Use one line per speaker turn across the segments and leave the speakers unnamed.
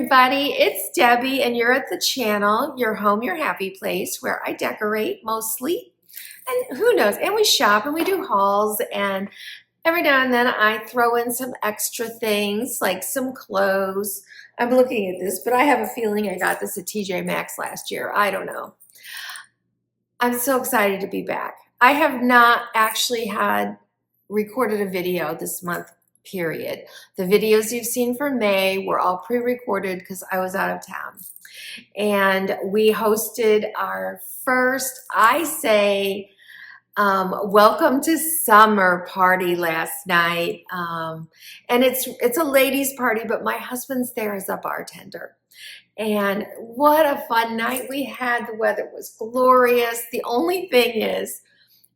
everybody, it's Debbie and you're at the channel, Your Home, Your Happy Place, where I decorate mostly, and who knows, and we shop and we do hauls, and every now and then I throw in some extra things like some clothes. I'm looking at this, but I have a feeling I got this at TJ Maxx last year. I don't know. I'm so excited to be back. I have not actually had recorded a video this month, period. The videos you've seen for May were all pre-recorded because I was out of town. And we hosted our first, welcome to summer party last night. And it's a ladies' party, but my husband's there as a bartender. And what a fun night we had. The weather was glorious. The only thing is,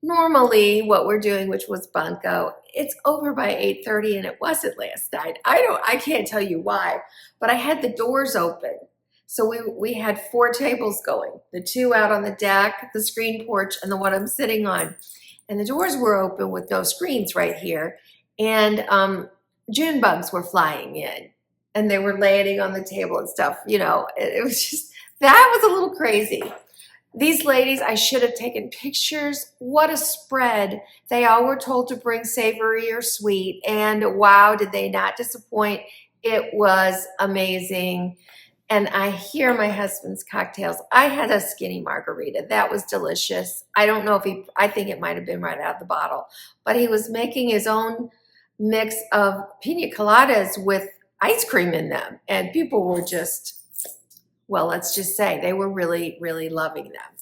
normally what we're doing, which was bunko, it's over by 8:30 and it wasn't last night. I can't tell you why, but I had the doors open. So we had 4 tables going, the 2 out on the deck, the screen porch, and the one I'm sitting on. And the doors were open with no screens right here. And June bugs were flying in and they were landing on the table and stuff. You know, it was just, that was a little crazy. These ladies, I should have taken pictures. What a spread. They all were told to bring savory or sweet, and wow, did they not disappoint. It was amazing. And I hear my husband's cocktails. I had a skinny margarita. That was delicious. I don't know if I think it might have been right out of the bottle, but he was making his own mix of pina coladas with ice cream in them. And people were just, well, let's just say they were really, really loving them.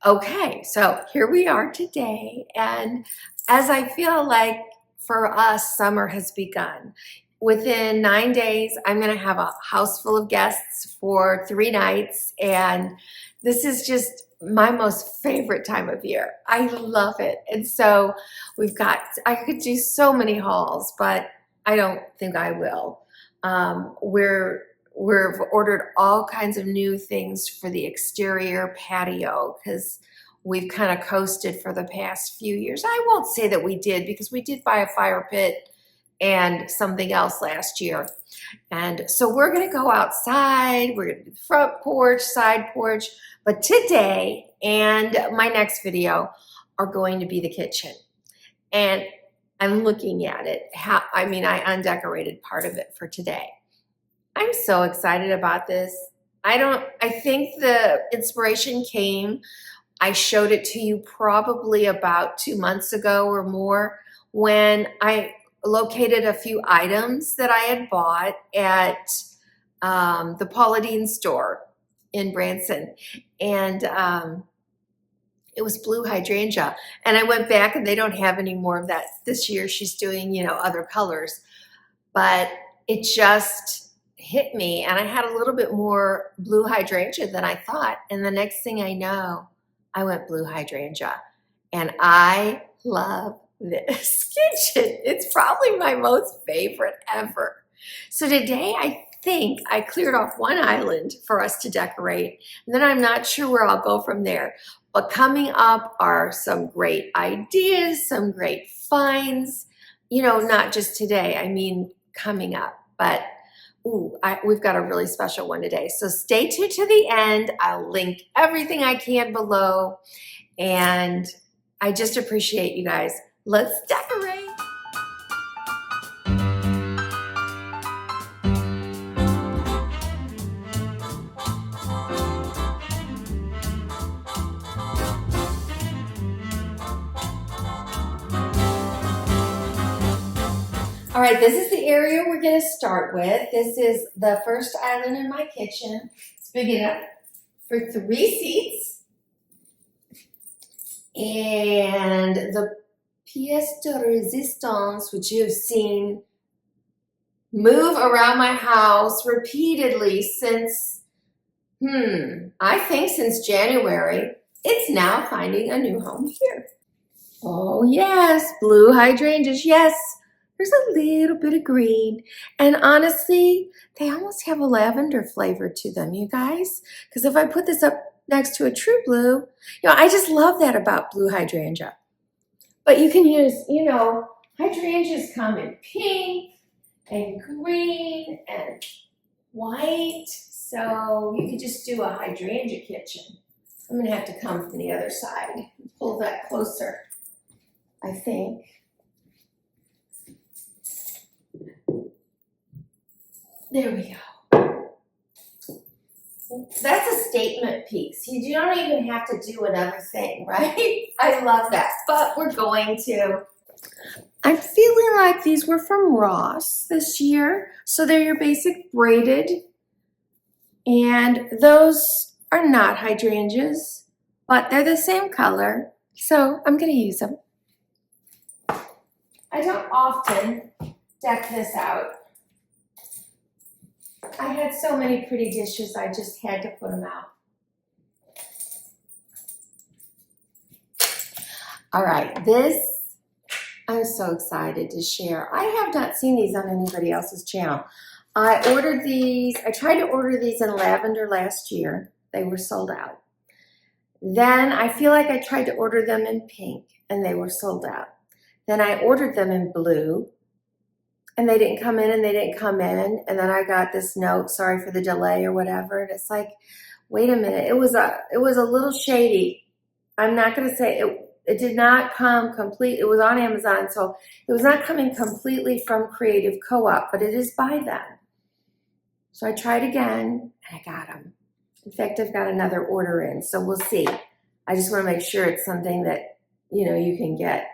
Okay, so here we are today. And as I feel like for us, summer has begun. Within 9 days, I'm going to have a house full of guests for 3 nights. And this is just my most favorite time of year. I love it. And so I could do so many hauls, but I don't think I will. We've ordered all kinds of new things for the exterior patio because we've kind of coasted for the past few years. I won't say that we did, because we did buy a fire pit and something else last year. And so we're going to go outside. We're going to do the front porch, side porch. But today and my next video are going to be the kitchen. And I'm looking at it. I undecorated part of it for today. I'm so excited about this. I think the inspiration came, I showed it to you probably about 2 months ago or more, when I located a few items that I had bought at the Paula Deen store in Branson. And it was blue hydrangea. And I went back and they don't have any more of that this year. She's doing, other colors. But it just hit me, and I had a little bit more blue hydrangea than I thought. And the next thing I know, I went blue hydrangea. And I love this kitchen. It's probably my most favorite ever. So today I think I cleared off one island for us to decorate, and then I'm not sure where I'll go from there. But coming up are some great ideas, some great finds, not just today, I mean coming up. But we've got a really special one today. So stay tuned to the end. I'll link everything I can below. And I just appreciate you guys. Let's decorate. All right, this is the area we're going to start with. This is the first island in my kitchen. It's big enough for 3 seats. And the pièce de résistance, which you've seen move around my house repeatedly since, I think since January, it's now finding a new home here. Oh yes, blue hydrangeas, yes. There's a little bit of green, and honestly, they almost have a lavender flavor to them, you guys. Because if I put this up next to a true blue, I just love that about blue hydrangea. But you can use, hydrangeas come in pink and green and white. So you could just do a hydrangea kitchen. I'm gonna have to come from the other side, pull that closer, I think. There we go. That's a statement piece. You don't even have to do another thing, right? I love that, but we're going to. I'm feeling like these were from Ross this year. So they're your basic braided, and those are not hydrangeas, but they're the same color. So I'm gonna use them. I don't often deck this out. I had so many pretty dishes, I just had to put them out. All right, this, I'm so excited to share. I have not seen these on anybody else's channel. I ordered these, I tried to order these in lavender last year. They were sold out. Then I feel like I tried to order them in pink and they were sold out. Then I ordered them in blue and they didn't come in and they didn't come in. And then I got this note, sorry for the delay or whatever. And it's like, wait a minute, it was a little shady. I'm not gonna say it did not come complete. It was on Amazon, so it was not coming completely from Creative Co-op, but it is by them. So I tried again and I got them. In fact, I've got another order in, so we'll see. I just wanna make sure it's something that, you know, you can get.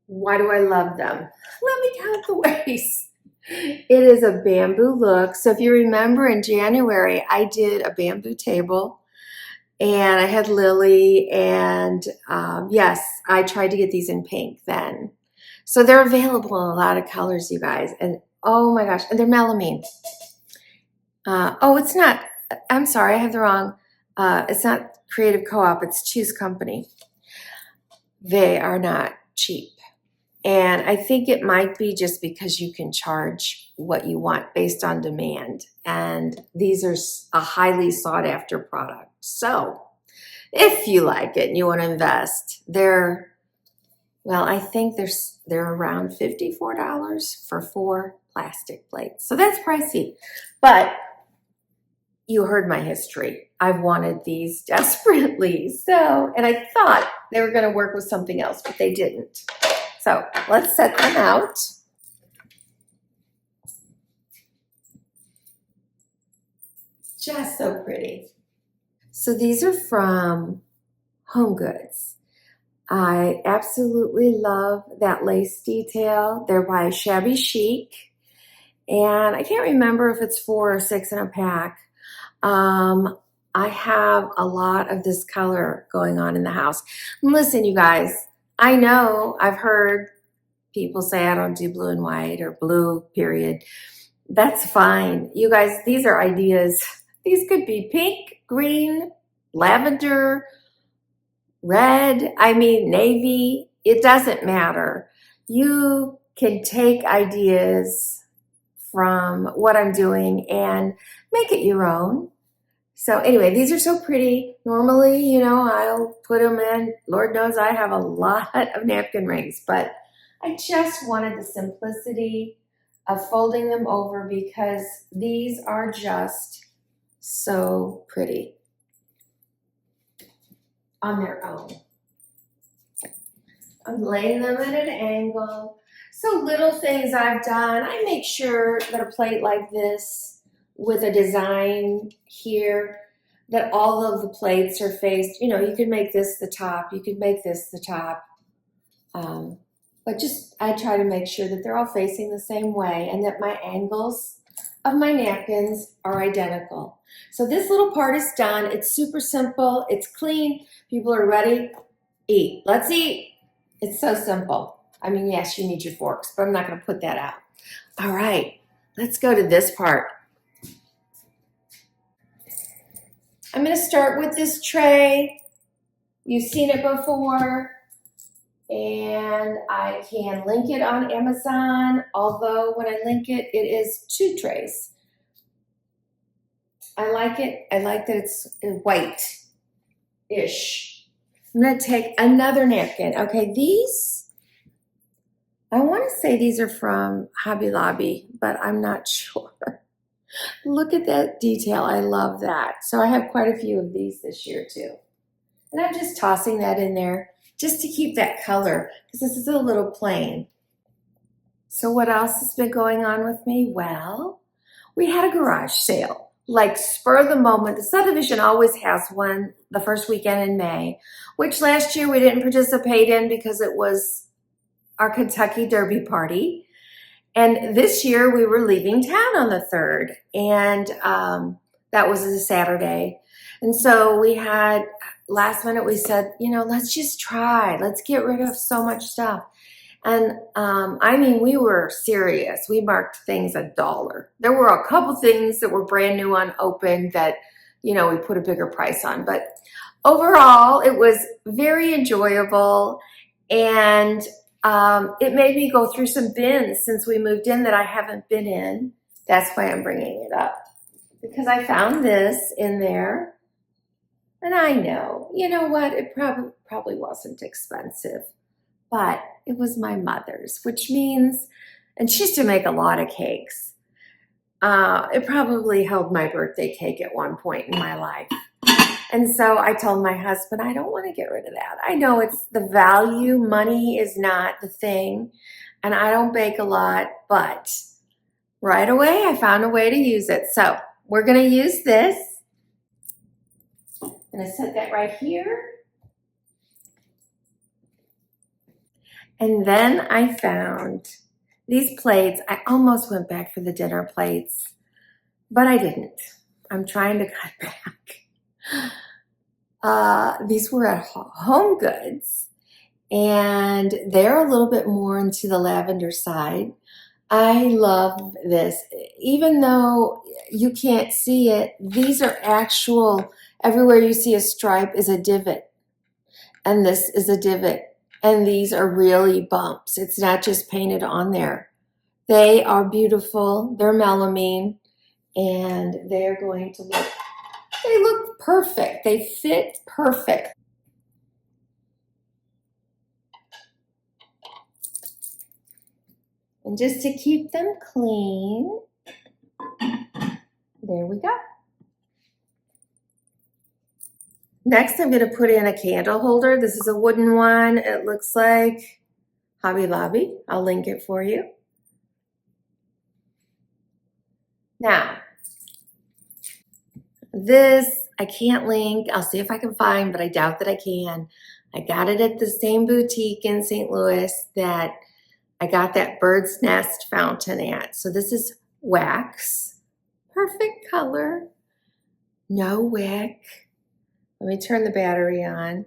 Why do I love them? Let me count the ways. It is a bamboo look. So if you remember in January, I did a bamboo table and I had Lily and yes, I tried to get these in pink then. So they're available in a lot of colors, you guys. And oh my gosh, and they're melamine. Oh, it's not, I'm sorry, I have the wrong, it's not Creative Co-op, it's Choose Company. They are not cheap. And I think it might be just because you can charge what you want based on demand. And these are a highly sought after product. So if you like it and you want to invest, well, I think they're around $54 for 4 plastic plates. So that's pricey. But you heard my history. I've wanted these desperately. So, and I thought they were going to work with something else, but they didn't. So let's set them out. Just so pretty. So these are from Home Goods. I absolutely love that lace detail. They're by Shabby Chic. And I can't remember if it's 4 or 6 in a pack. I have a lot of this color going on in the house. And listen, you guys, I know I've heard people say I don't do blue and white or blue, period. That's fine. You guys, these are ideas. These could be pink, green, lavender, red, I mean navy. It doesn't matter. You can take ideas from what I'm doing and make it your own. So anyway, these are so pretty. Normally, you know, I'll put them in. Lord knows I have a lot of napkin rings, but I just wanted the simplicity of folding them over because these are just so pretty on their own. I'm laying them at an angle. So little things I've done, I make sure that a plate like this with a design here, that all of the plates are faced, you know, you could make this the top, you could make this the top. But just, I try to make sure that they're all facing the same way and that my angles of my napkins are identical. So this little part is done. It's super simple. It's clean. People are ready. Eat. Let's eat. It's so simple. I mean, yes, you need your forks, but I'm not going to put that out. All right, let's go to this part. I'm going to start with this tray. You've seen it before. And I can link it on Amazon, although when I link it, it is 2 trays. I like it. I like that it's white-ish. I'm going to take another napkin. Okay, these, I want to say these are from Hobby Lobby, but I'm not sure. Look at that detail. I love that. So I have quite a few of these this year too. And I'm just tossing that in there just to keep that color because this is a little plain. So what else has been going on with me? Well, we had a garage sale, like spur of the moment. The subdivision always has one the first weekend in May, which last year we didn't participate in because it was our Kentucky Derby party. And this year we were leaving town on the 3rd, and that was a Saturday. And so we had, last minute we said, you know, let's just try. Let's get rid of so much stuff. And I mean, we were serious. We marked things $1. There were a couple things that were brand new unopened that, you know, we put a bigger price on. But overall, it was very enjoyable. And it made me go through some bins since we moved in that I haven't been in. That's why I'm bringing it up. Because I found this in there. And I know, you know what? It probably wasn't expensive. But it was my mother's, which means, and she used to make a lot of cakes. It probably held my birthday cake at one point in my life. And so I told my husband, I don't want to get rid of that. I know it's the value. Money is not the thing. And I don't bake a lot, but right away I found a way to use it. So we're going to use this. I'm going to set that right here. And then I found these plates. I almost went back for the dinner plates, but I didn't. I'm trying to cut back. These were at Home Goods, and they're a little bit more into the lavender side. I love this. Even though you can't see it, these are actual, everywhere you see a stripe is a divot, and this is a divot. And these are really bumps. It's not just painted on there. They are beautiful. They're melamine. And they're going to look, they look perfect. They fit perfect. And just to keep them clean, there we go. Next, I'm going to put in a candle holder. This is a wooden one. It looks like Hobby Lobby. I'll link it for you. Now, this I can't link. I'll see if I can find, but I doubt that I can. I got it at the same boutique in St. Louis that I got that bird's nest fountain at. So this is wax. Perfect color. No wick. Let me turn the battery on.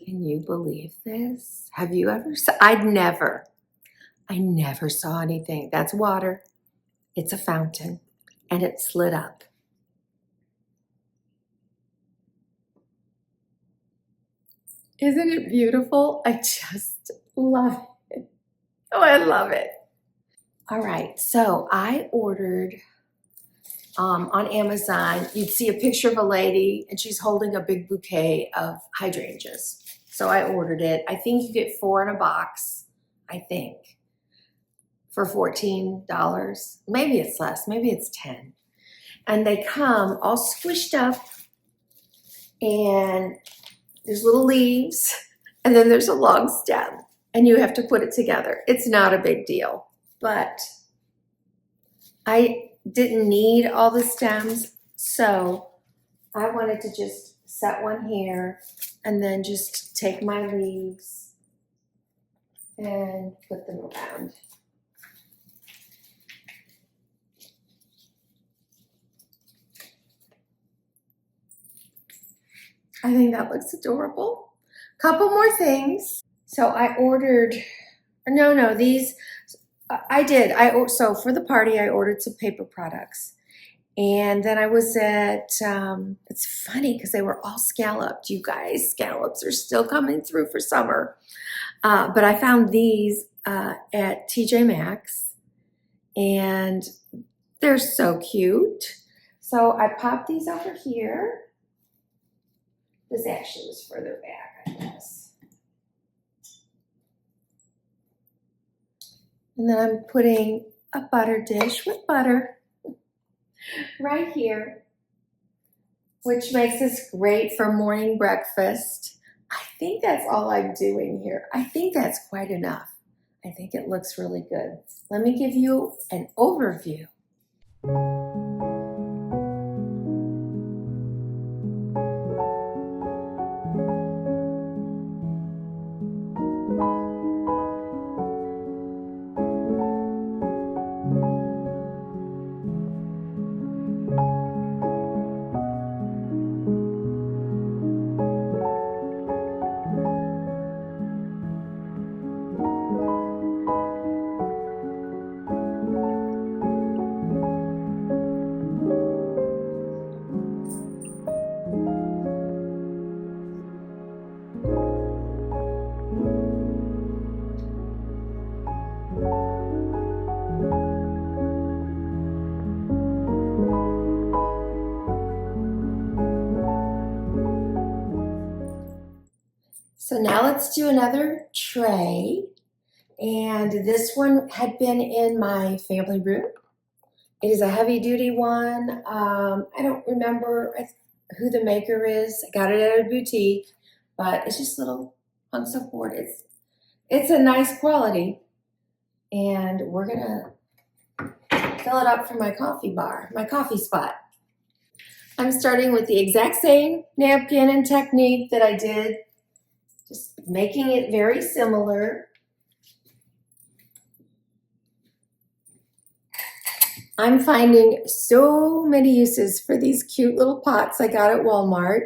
Can you believe this? Have you ever I never saw anything. That's water. It's a fountain, and it's lit up. Isn't it beautiful? I just love it. Oh, I love it. All right, so I ordered on Amazon. You'd see a picture of a lady, and she's holding a big bouquet of hydrangeas. So I ordered it. I think you get 4 in a box, I think, for $14. Maybe it's less, maybe it's 10. And they come all squished up, and there's little leaves, and then there's a long stem, and you have to put it together. It's not a big deal, but I didn't need all the stems, so I wanted to just set one here and then just take my leaves and put them around. I think that looks adorable. Couple more things. So I ordered, no, these, I did. So for the party, I ordered some paper products. And then I was at, it's funny because they were all scalloped. You guys, scallops are still coming through for summer. But I found these at TJ Maxx, and they're so cute. So I popped these over here. This actually was further back, I guess. And then I'm putting a butter dish with butter right here, which makes this great for morning breakfast. I think that's all I'm doing here. I think that's quite enough. I think it looks really good. Let me give you an overview. So now let's do another tray. And this one had been in my family room. It is a heavy duty one. I don't remember who the maker is. I got it at a boutique, but it's just little hunks of board. It's a nice quality. And we're gonna fill it up for my coffee bar, my coffee spot. I'm starting with the exact same napkin and technique that I did, just making it very similar. I'm finding so many uses for these cute little pots I got at Walmart.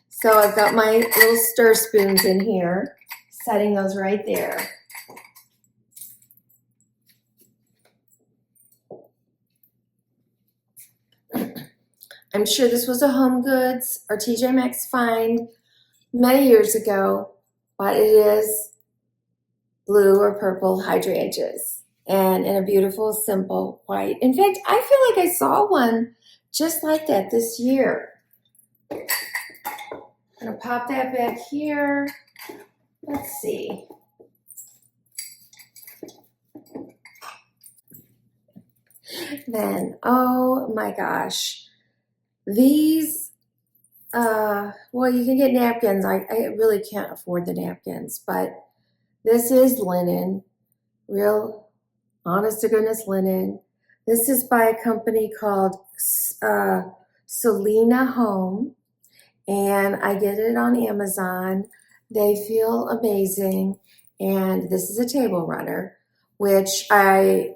So I've got my little stir spoons in here, setting those right there. I'm sure this was a Home Goods or TJ Maxx find many years ago, but it is blue or purple hydrangeas and in a beautiful, simple white. In fact, I feel like I saw one just like that this year. I'm gonna pop that back here. Let's see. Then, oh my gosh. These, well, you can get napkins. I really can't afford the napkins, but this is linen, real honest to goodness linen. This is by a company called Selena Home, and I get it on Amazon. They feel amazing, and this is a table runner, which I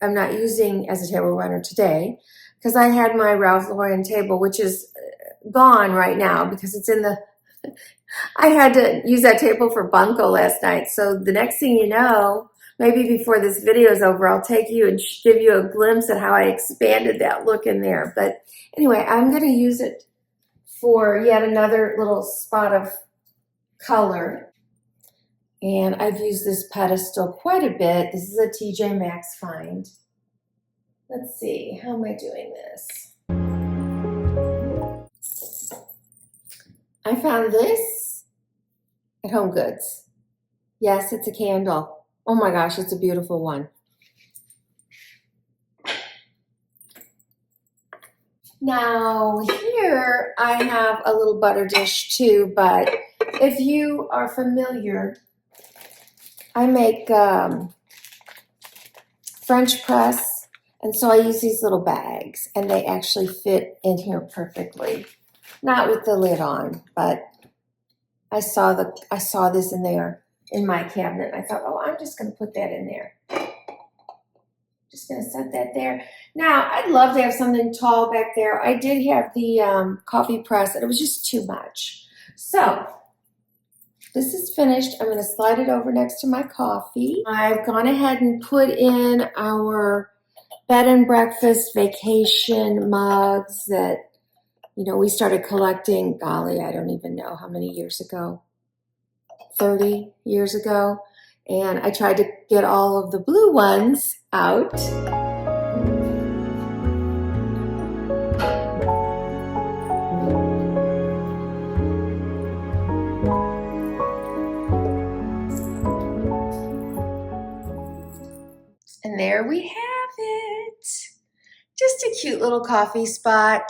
am not using as a table runner today because I had my Ralph Lauren table, which is gone right now because it's in the, I had to use that table for bunko last night. So the next thing you know, maybe before this video is over, I'll take you and give you a glimpse at how I expanded that look in there. But anyway, I'm going to use it for yet another little spot of color. And I've used this pedestal quite a bit. This is a TJ Maxx find. Let's see, how am I doing this? I found this at Home Goods. Yes, it's a candle. Oh my gosh, it's a beautiful one. Now here I have a little butter dish too, but if you are familiar, I make French press, and so I use these little bags, and they actually fit in here perfectly. Not with the lid on, but I saw this in there in my cabinet. I thought, oh, I'm just going to put that in there. Just going to set that there. Now, I'd love to have something tall back there. I did have the coffee press, and it was just too much. So this is finished. I'm going to slide it over next to my coffee. I've gone ahead and put in our bed and breakfast vacation mugs that, you know, we started collecting, golly, I don't even know how many years ago, 30 years ago. And I tried to get all of the blue ones out. we have it. Just a cute little coffee spot.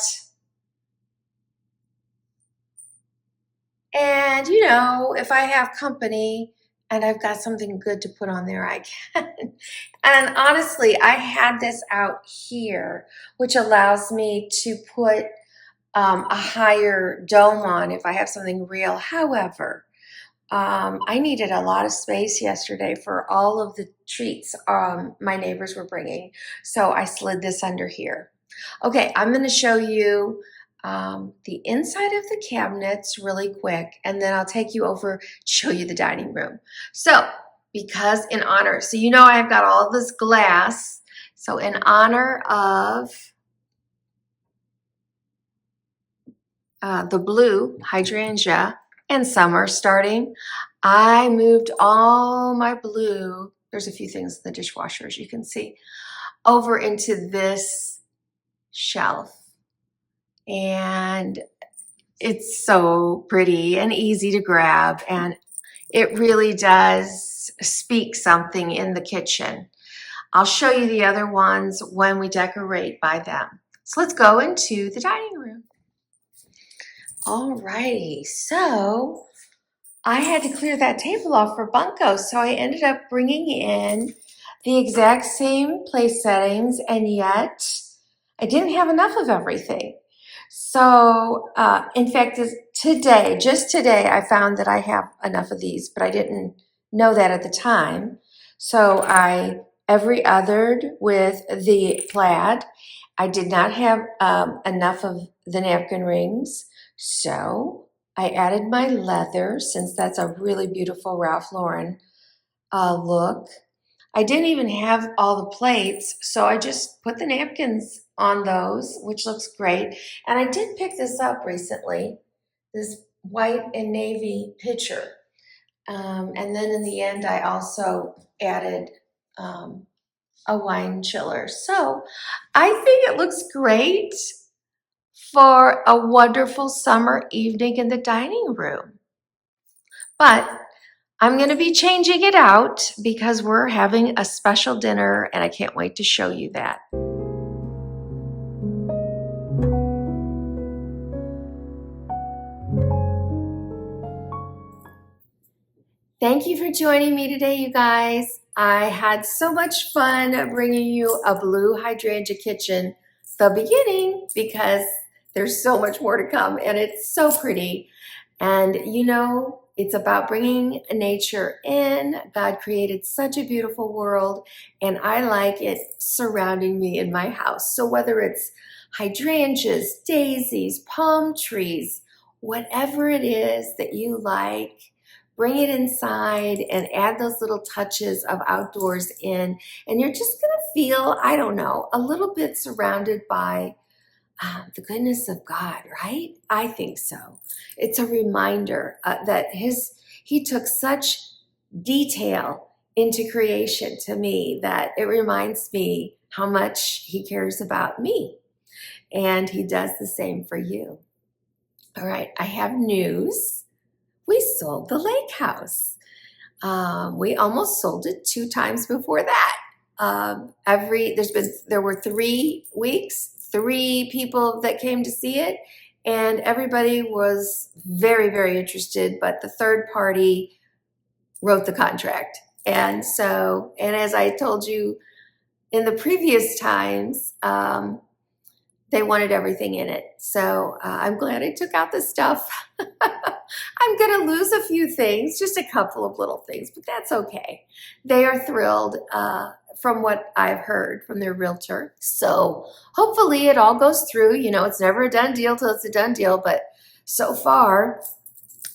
And you know, if I have company and I've got something good to put on there, I can. And honestly, I had this out here, which allows me to put a higher dome on if I have something real. However, I needed a lot of space yesterday for all of the treats my neighbors were bringing. So I slid this under here. Okay, I'm going to show you the inside of the cabinets really quick, and then I'll take you over to show you the dining room. So, because in honor, so you know I've got all this glass. So in honor of the blue hydrangea and summer starting, I moved all my blue, there's a few things in the dishwasher as you can see, over into this shelf. And it's so pretty and easy to grab, and it really does speak something in the kitchen. I'll show you the other ones when we decorate by them. So let's go into the dining room. Alrighty, so I had to clear that table off for Bunko, so I ended up bringing in the exact same place settings, and yet I didn't have enough of everything. So, in fact, just today, I found that I have enough of these, but I didn't know that at the time. So I every othered with the plaid. I did not have enough of the napkin rings, so I added my leather, since that's a really beautiful Ralph Lauren look. I didn't even have all the plates, so I just put the napkins on those, which looks great. And I did pick this up recently, this white and navy pitcher. And then in the end, I also added a wine chiller. So I think it looks great for a wonderful summer evening in the dining room. But I'm going to be changing it out because we're having a special dinner, and I can't wait to show you that. Thank you for joining me today, you guys. I had so much fun bringing you a blue hydrangea kitchen, the beginning, because there's so much more to come, and it's so pretty. And you know, it's about bringing nature in. God created such a beautiful world, and I like it surrounding me in my house. So whether it's hydrangeas, daisies, palm trees, whatever it is that you like, bring it inside and add those little touches of outdoors in, and you're just gonna feel, I don't know, a little bit surrounded by the goodness of God, right? I think so. It's a reminder that he took such detail into creation to me that it reminds me how much he cares about me. And he does the same for you. All right, I have news. We sold the lake house. We almost sold it 2 times before that. There were 3 weeks, 3 people that came to see it, and everybody was very, very interested, but the third party wrote the contract. And as I told you in the previous times, they wanted everything in it. So I'm glad I took out the stuff. I'm going to lose a few things, just a couple of little things, but that's okay. They are thrilled from what I've heard from their realtor. So hopefully it all goes through. You know, it's never a done deal till it's a done deal, but so far,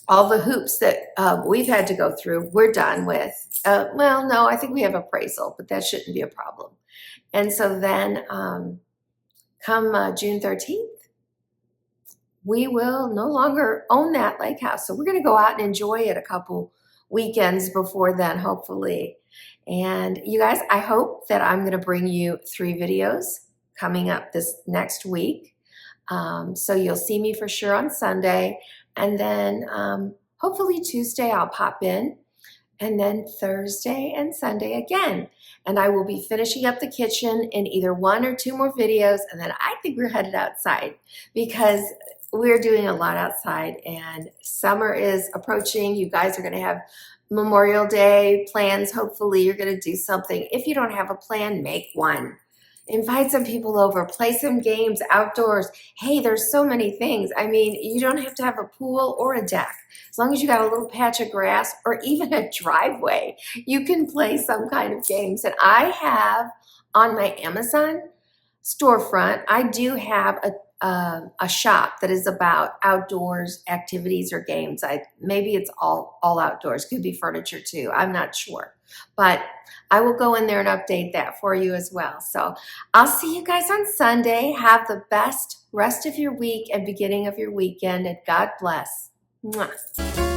all the hoops that we've had to go through, we're done with. Well, no, I think we have appraisal, but that shouldn't be a problem. And so then come June 13th, we will no longer own that lake house. So we're going to go out and enjoy it a couple weekends before then, hopefully. And you guys, I hope that I'm going to bring you 3 videos coming up this next week. So you'll see me for sure on Sunday. And then hopefully Tuesday I'll pop in and then Thursday and Sunday again. And I will be finishing up the kitchen in either 1 or 2 more videos, and then I think we're headed outside because we're doing a lot outside and summer is approaching. You guys are going to have Memorial Day plans. Hopefully you're going to do something. If you don't have a plan, make one. Invite some people over, play some games outdoors. Hey, there's so many things. I mean, you don't have to have a pool or a deck. As long as you got a little patch of grass or even a driveway, you can play some kind of games. And I have on my Amazon storefront, I do have a shop that is about outdoors activities or games. Maybe it's all outdoors. Could be furniture too. I'm not sure, but I will go in there and update that for you as well. So I'll see you guys on Sunday. Have the best rest of your week and beginning of your weekend, and God bless. Mwah.